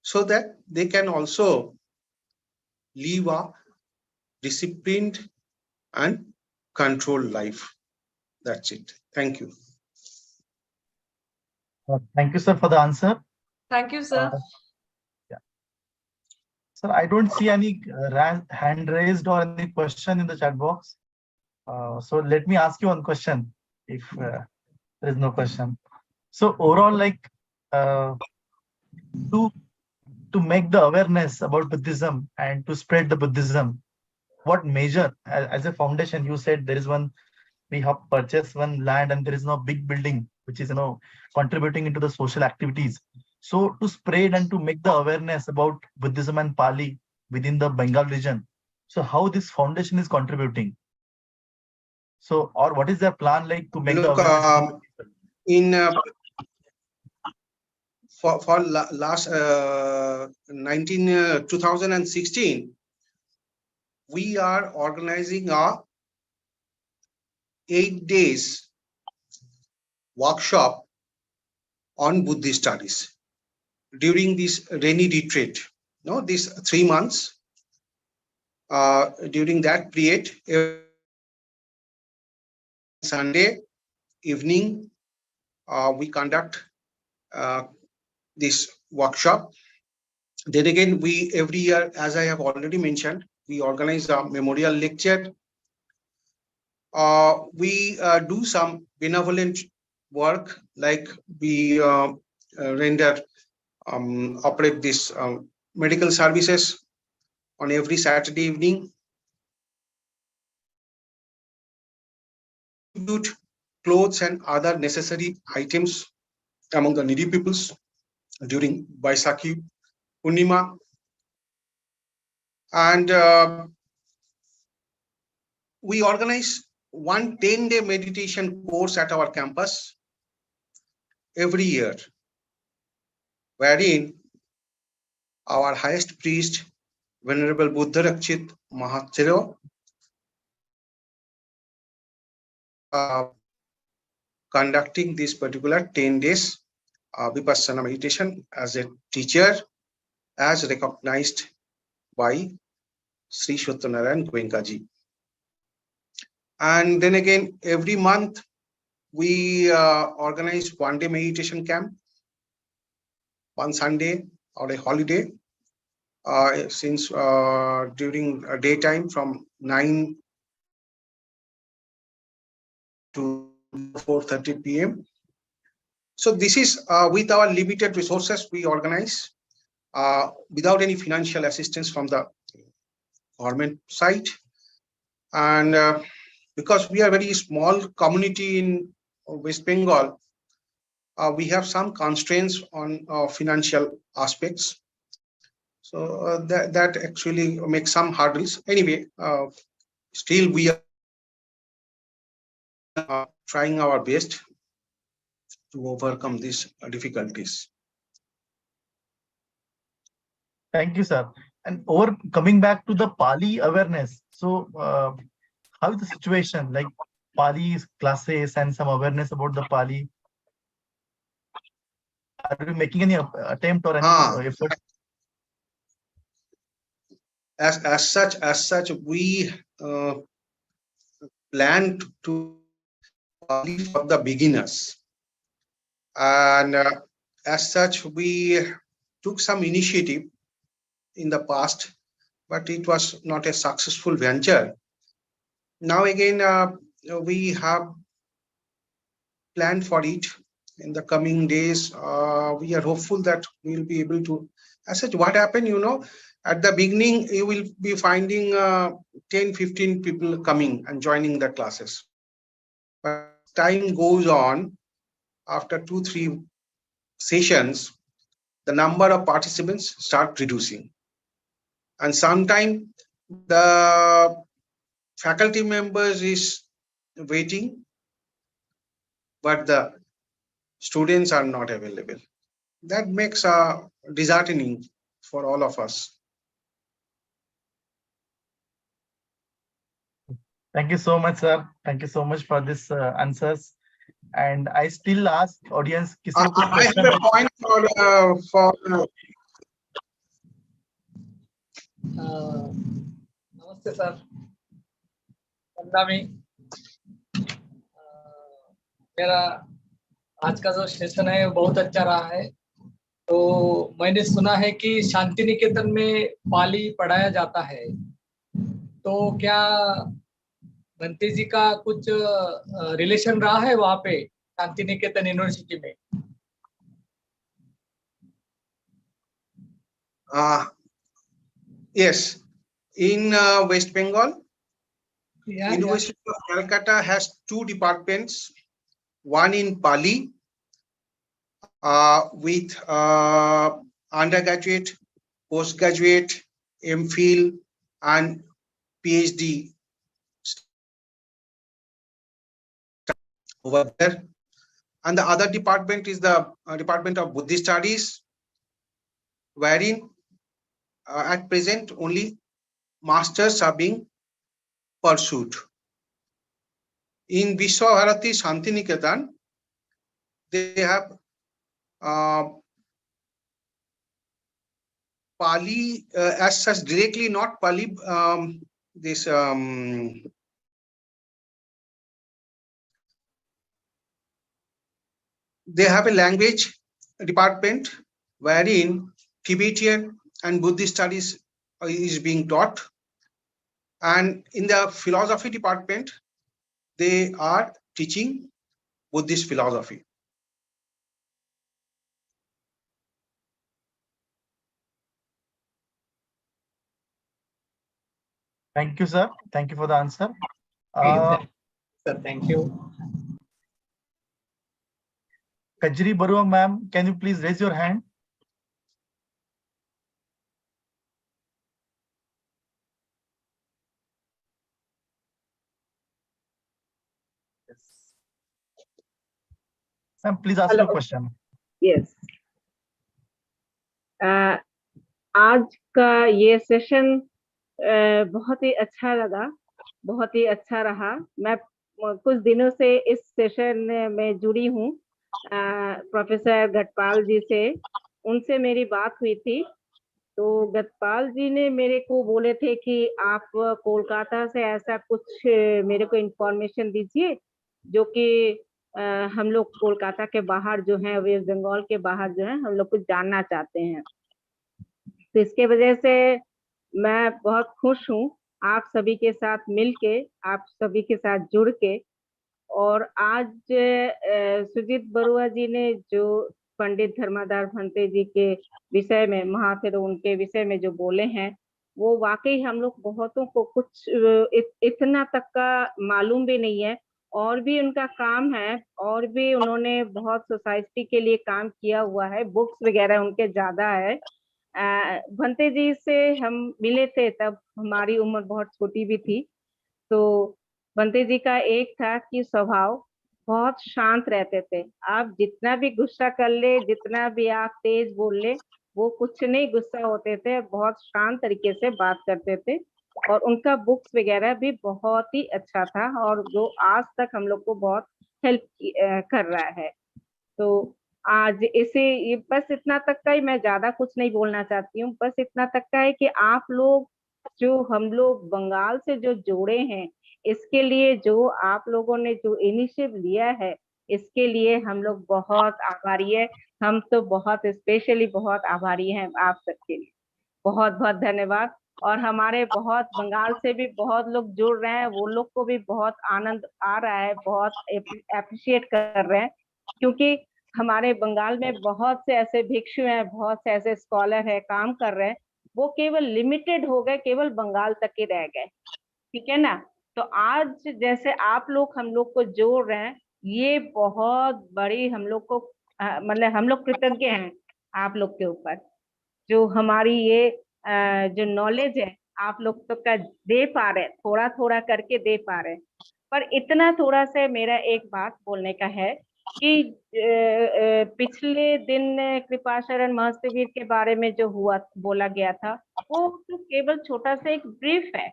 so that they can also live a disciplined and controlled life. That's it. Thank you. Thank you, sir, for the answer. Thank you, sir. Yeah. Sir, I don't see any hand raised or any question in the chat box. So let me ask you one question if there is no question. So overall, like to make the awareness about Buddhism and to spread the Buddhism, what measure as a foundation? You said there is one, we have purchased one land and there is no big building which is contributing into the social activities. So to spread and to make the awareness about Buddhism and Pali within the Bengal region, so how this foundation is contributing? So, or what is their plan like to make the awareness? In for last 2016, we are organizing a 8 days workshop on Buddhist studies during this rainy retreat. These 3 months. During that period, Sunday evening, we conduct this workshop. Then again, we every year, as I have already mentioned, we organize a memorial lecture. We do some benevolent work, like we operate this medical services on every Saturday evening. Distribute clothes and other necessary items among the needy peoples during Baisakhi Purnima. And we organize one 10-day meditation course at our campus every year, wherein our highest priest, Venerable Buddha Rakshit Mahasthavir, conducting this particular 10 days Vipassana meditation as a teacher, as recognized by Sri Satyanaran Goenkaji. And then again, every month we organize one-day meditation camp, one Sunday or a holiday, since during daytime from 9 to 4:30 p.m. So this is with our limited resources we organize without any financial assistance from the government side. And because we are a very small community in West Bengal, we have some constraints on financial aspects. So that actually makes some hurdles. Anyway, still we are trying our best to overcome these difficulties. Thank you, sir. And coming back to the Pali awareness. So, how is the situation? Like Pali classes and some awareness about the Pali. Are you making any attempt or any effort? As such, we planned to Pali for the beginners, and as such, we took some initiative in the past, but it was not a successful venture. Now again, we have planned for it in the coming days. We are hopeful that we will be able to. As such, what happened, at the beginning, you will be finding 10-15 people coming and joining the classes. But time goes on, after 2-3 sessions, the number of participants start reducing. And sometimes the faculty members is waiting, but the students are not available. That makes disheartening for all of us. Thank you so much, sir. Thank you so much for this answers. And I still ask audience. I have a point for नमस्ते sir, मेरा आज का जो session है बहुत अच्छा रहा है। तो मैंने सुना है कि शांति निकेतन में पाली पढ़ाया जाता है, तो क्या बंटी जी का कुछ रिलेशन रहा है वहाँ पे शांति निकेतन यूनिवर्सिटी में? Yes, in West Bengal, University of Calcutta has 2 departments, one in Pali with undergraduate, postgraduate, MPhil and PhD over there. And the other department is the Department of Buddhist Studies, wherein at present only masters are being pursued. In Vishwabharati Shanti Niketan, they have Pali as such, directly not Pali, this the they have a language department wherein Tibetan and Buddhist studies is being taught. And in the philosophy department, they are teaching Buddhist philosophy. Thank you, sir. Thank you for the answer. Sir, thank you. Kajri Barua ma'am, can you please raise your hand? Yes. Ma'am, please ask your question. Yes आज का ये session बहुत ही अच्छा लगा, बहुत ही अच्छा रहा। मैं कुछ दिनों से इस सेशन में जुड़ी हूँ प्रोफेसर गटपाल जी से, उनसे मेरी बात हुई थी। तो गटपाल जी ने मेरे को बोले थे कि आप कोलकाता से ऐसा कुछ मेरे को इन्फॉर्मेशन दीजिए जो कि हम लोग कोलकाता के बाहर जो है, वेस्ट बंगाल के बाहर जो है, हम लोग कुछ जानना चाहते हैं। तो इसके वजह से मैं बहुत खुश हूँ आप सभी के साथ मिलके, आप सभी के साथ जुड़ के। और आज सुजीत बरुआ जी ने जो पंडित धर्माधार भंते जी के विषय में, महाथिर उनके विषय में जो बोले हैं, वो वाकई हम लोग बहुतों को कुछ इतना तक का मालूम भी नहीं है। और भी उनका काम है, और भी उन्होंने बहुत सोसाइटी के लिए काम किया हुआ है, बुक्स वगैरह उनके ज्यादा है। भंते जी से हम मिले थे तब हमारी उम्र बहुत छोटी भी थी। तो भंते जी का एक था कि स्वभाव बहुत शांत रहते थे। आप जितना भी गुस्सा कर ले, जितना भी आप तेज बोल ले, वो कुछ नहीं गुस्सा होते थे, बहुत शांत तरीके से बात करते थे। और उनका बुक्स वगैरह भी बहुत ही अच्छा था, और जो आज तक हम लोग को बहुत हेल्प कर रहा है। तो आज इसे बस इतना तक का ही, मैं ज्यादा कुछ नहीं बोलना चाहती हूँ। बस इतना तक का है कि आप लोग जो, हम लोग बंगाल से जो जोड़े हैं, इसके लिए जो आप लोगों ने जो इनिशिएटिव लिया है, इसके लिए हम लोग बहुत आभारी है। हम तो बहुत स्पेशली बहुत आभारी हैं आप सबके लिए। बहुत बहुत धन्यवाद। और हमारे बहुत बंगाल से भी बहुत लोग जुड़ रहे हैं, वो लोग को भी बहुत आनंद आ रहा है, बहुत अप्रिशिएट कर रहे हैं। क्योंकि हमारे बंगाल में बहुत से ऐसे भिक्षु हैं, बहुत से ऐसे स्कॉलर है, काम कर रहे हैं, वो केवल लिमिटेड हो गए, केवल बंगाल तक ही रह गए। ठीक है ना? तो आज जैसे आप लोग हम लोग को जोड़ रहे हैं, ये बहुत बड़ी हम लोग को मतलब हम लोग कृतज्ञ हैं आप लोग के ऊपर, जो हमारी ये जो नॉलेज है आप लोग तो का दे पा रहे, थोड़ा थोड़ा करके दे पा रहे। पर इतना थोड़ा सा मेरा एक बात बोलने का है कि पिछले दिन कृपाशरण महस्तवीर के बारे में जो हुआ, बोला गया था, वो तो केवल छोटा सा एक ब्रीफ है।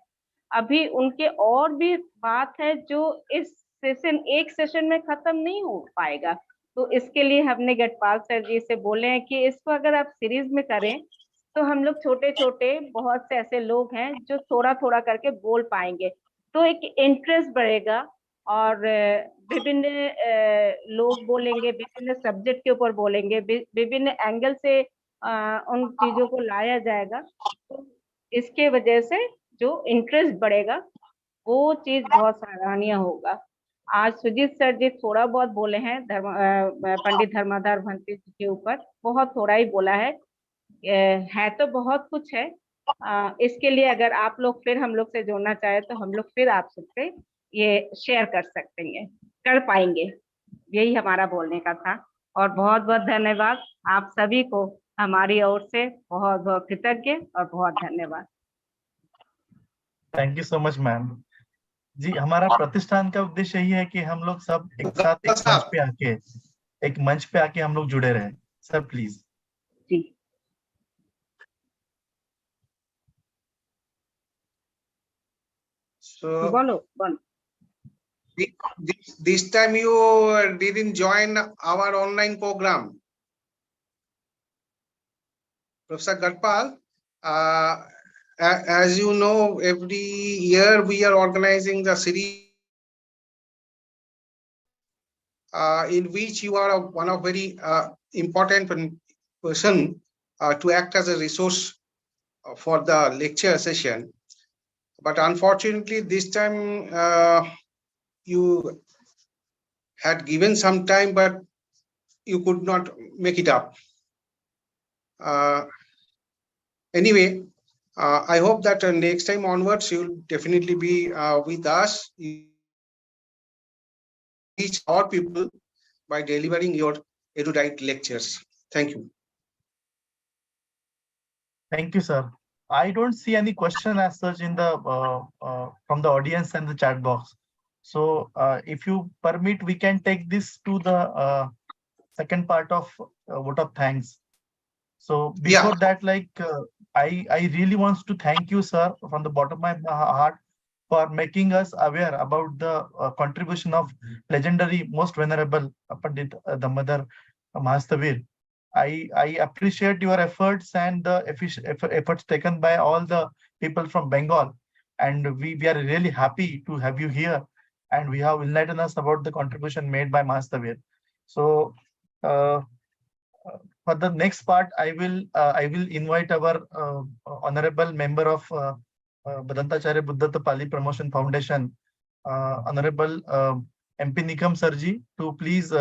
अभी उनके और भी बात है जो इस सेशन, एक सेशन में खत्म नहीं हो पाएगा। तो इसके लिए हमने गटपाल सर जी से बोले हैं कि इसको अगर आप सीरीज में करें तो हम लोग छोटे छोटे बहुत से ऐसे लोग हैं जो थोड़ा थोड़ा करके बोल पाएंगे, तो एक इंटरेस्ट बढ़ेगा। और विभिन्न लोग बोलेंगे, विभिन्न सब्जेक्ट के ऊपर बोलेंगे, विभिन्न एंगल से उन चीजों को लाया जाएगा। तो इसके वजह से जो इंटरेस्ट बढ़ेगा, वो चीज बहुत सराहनीय होगा। आज सुजीत सर जी थोड़ा बहुत बोले हैं पंडित धर्माधार भंते जी के ऊपर, बहुत थोड़ा ही बोला है तो बहुत कुछ है। इसके लिए अगर आप लोग फिर हम लोग से जोड़ना चाहे तो हम लोग फिर आप सबसे ये शेयर कर सकते हैं, कर पाएंगे। यही हमारा बोलने का था। और बहुत बहुत धन्यवाद आप सभी को, हमारी ओर से बहुत बहुत कृतज्ञ और बहुत धन्यवाद। Thank you so much ma'am ji. हमारा प्रतिष्ठान का उद्देश्य यही है कि हम लोग सब एक साथ एक मंच पे आके हम लोग जुड़े रहे। सर प्लीज जी। So बोलो। this time you didn't join our online program, Professor Gatpal. As you know, every year we are organizing the series in which you are one of very important person to act as a resource for the lecture session. But unfortunately, this time you had given some time, but you could not make it up. Anyway, I hope that next time onwards, you'll definitely be with us. You reach our people by delivering your erudite lectures. Thank you. Thank you, sir. I don't see any question as such in the from the audience and the chat box. So if you permit, we can take this to the second part of vote of thanks. So before that, like I really want to thank you, sir, from the bottom of my heart for making us aware about the contribution of legendary, most venerable Pandit Dharmadhar Mahasthavir. I appreciate your efforts and the efforts taken by all the people from Bengal. And we are really happy to have you here. And we have enlightened us about the contribution made by Mahasthavir. So for the next part, I will invite our honorable member of Bhadantacharya Buddhatta Pali Promotion Foundation, Honorable MP Nikam Sarji, to please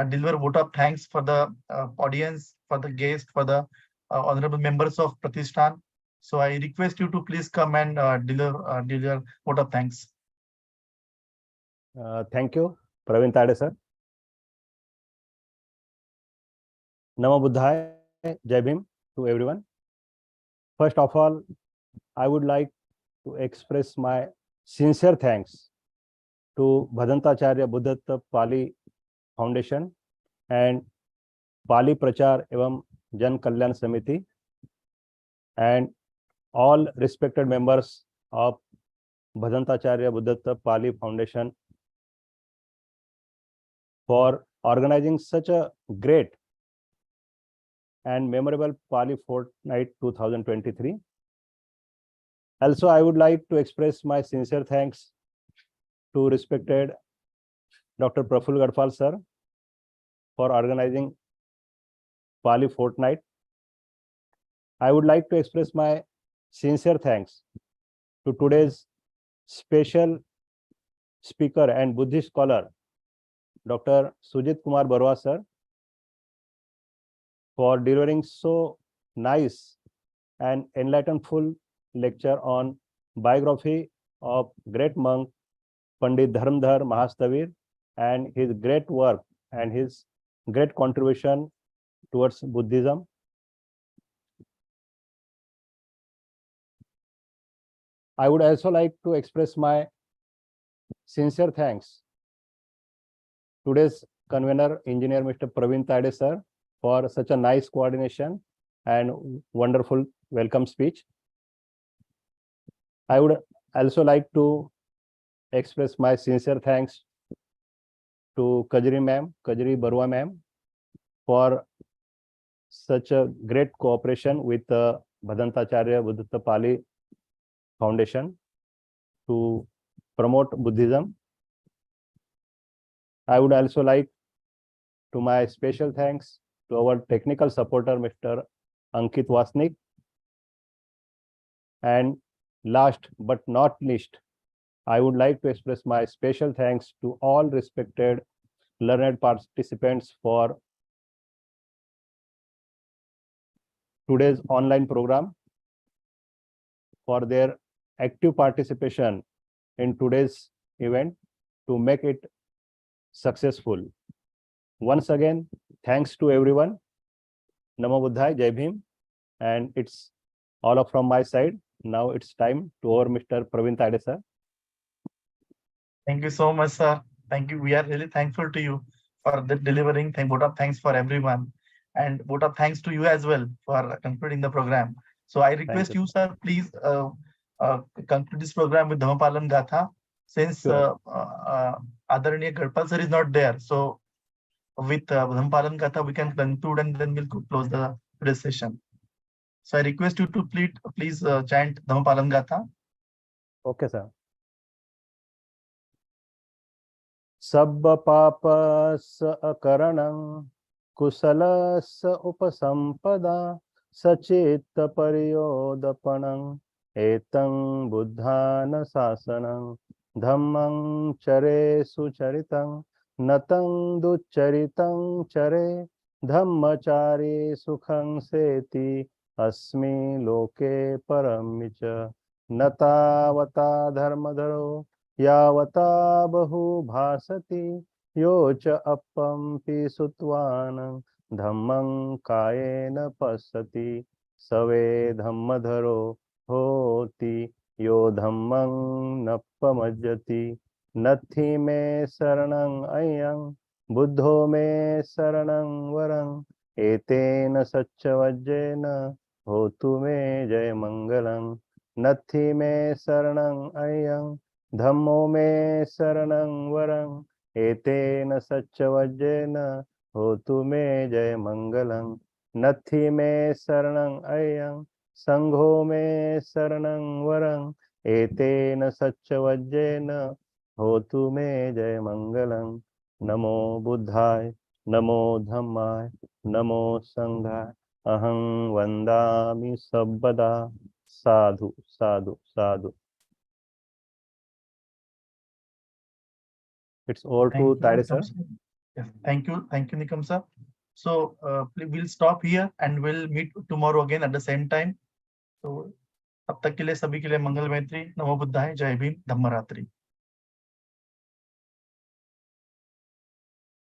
deliver vote of thanks for the audience, for the guest, for the honorable members of Pratishthan. So I request you to please come and deliver vote of thanks. Thank you, Praveen Tade sir. Namo Buddhaya, Jai Bhim to everyone. First of all, I would like to express my sincere thanks to Bhadantacharya Buddhatta Pali Foundation and Pali Prachar Evam Jan Kalyan Samiti and all respected members of Bhadantacharya Buddhatta Pali Foundation for organizing such a great and memorable Pali Fortnight 2023. Also, I would like to express my sincere thanks to respected Dr. Praful Gadfal sir for organizing Pali Fortnight. I would like to express my sincere thanks to today's special speaker and Buddhist scholar, Dr. Sujit Kumar Barwa sir, for delivering so nice and enlightenful lecture on biography of great monk Pandit Dharmadhar Mahasthavir and his great work and his great contribution towards Buddhism. I would also like to express my sincere thanks to today's convener, engineer Mr. Praveen Tade sir, for such a nice coordination and wonderful welcome speech. I would also like to express my sincere thanks to Kajri Barua ma'am, for such a great cooperation with the Bhadantacharya Buddhatta Pali Foundation to promote Buddhism. I would also like to my special thanks to our technical supporter, Mr. Ankit Wasnik. And last but not least, I would like to express my special thanks to all respected learned participants for today's online program, for their active participation in today's event to make it successful. Once again, thanks to everyone. Namo Buddhaya, Jai Bhim. And it's all up from my side. Now it's time to over Mr. Praveen Tade sir. Thank you so much, sir. Thank you. We are really thankful to you for the delivering vote of thanks for everyone. And vote of thanks to you as well for concluding the program. So I request you, sir, please conclude this program with Dhammapalan Gatha. Since Adaraniya Gadpal sir is not there, so with Dhammapalan Gatha we can conclude and then we'll close the today's session. So I request you to please chant Dhammapalan Gatha. Okay, sir. Sabba papas akaranam kusalas upasampada sachita pariyodapanam etang buddhana sasanam dhammang chare sucharitam natang ducharitam chare dhammachari sukhang seti asmi loke paramicha natavata dharmadharo yavata bahu bhasati yocha appampi sutvanam dhammang kayena pasati save dhammadharo hoti yo dhammang nappamajjati nathi me saranang ayang buddho me saranang varang etena saccavajjena hotu me jaya mangalam nathi me saranang ayang Dhammo me saranang varang etena saccavajjena hotu me jaya mangalam nathi me saranang ayang sangho me saranang varang etena saccavajjena hotu me jaya mangalam namo buddhaya namo dhammaya namo sanghaya aham vandami sabbada sadhu sadhu sadhu. It's over to Tare sir. Yes, thank you, Nikam sir. So we'll stop here and we'll meet tomorrow again at the same time. So तब तक के लिए सभी के लिए मंगल मैत्री, नमो बुद्धाय, जय भीम, धम्मरात्रि।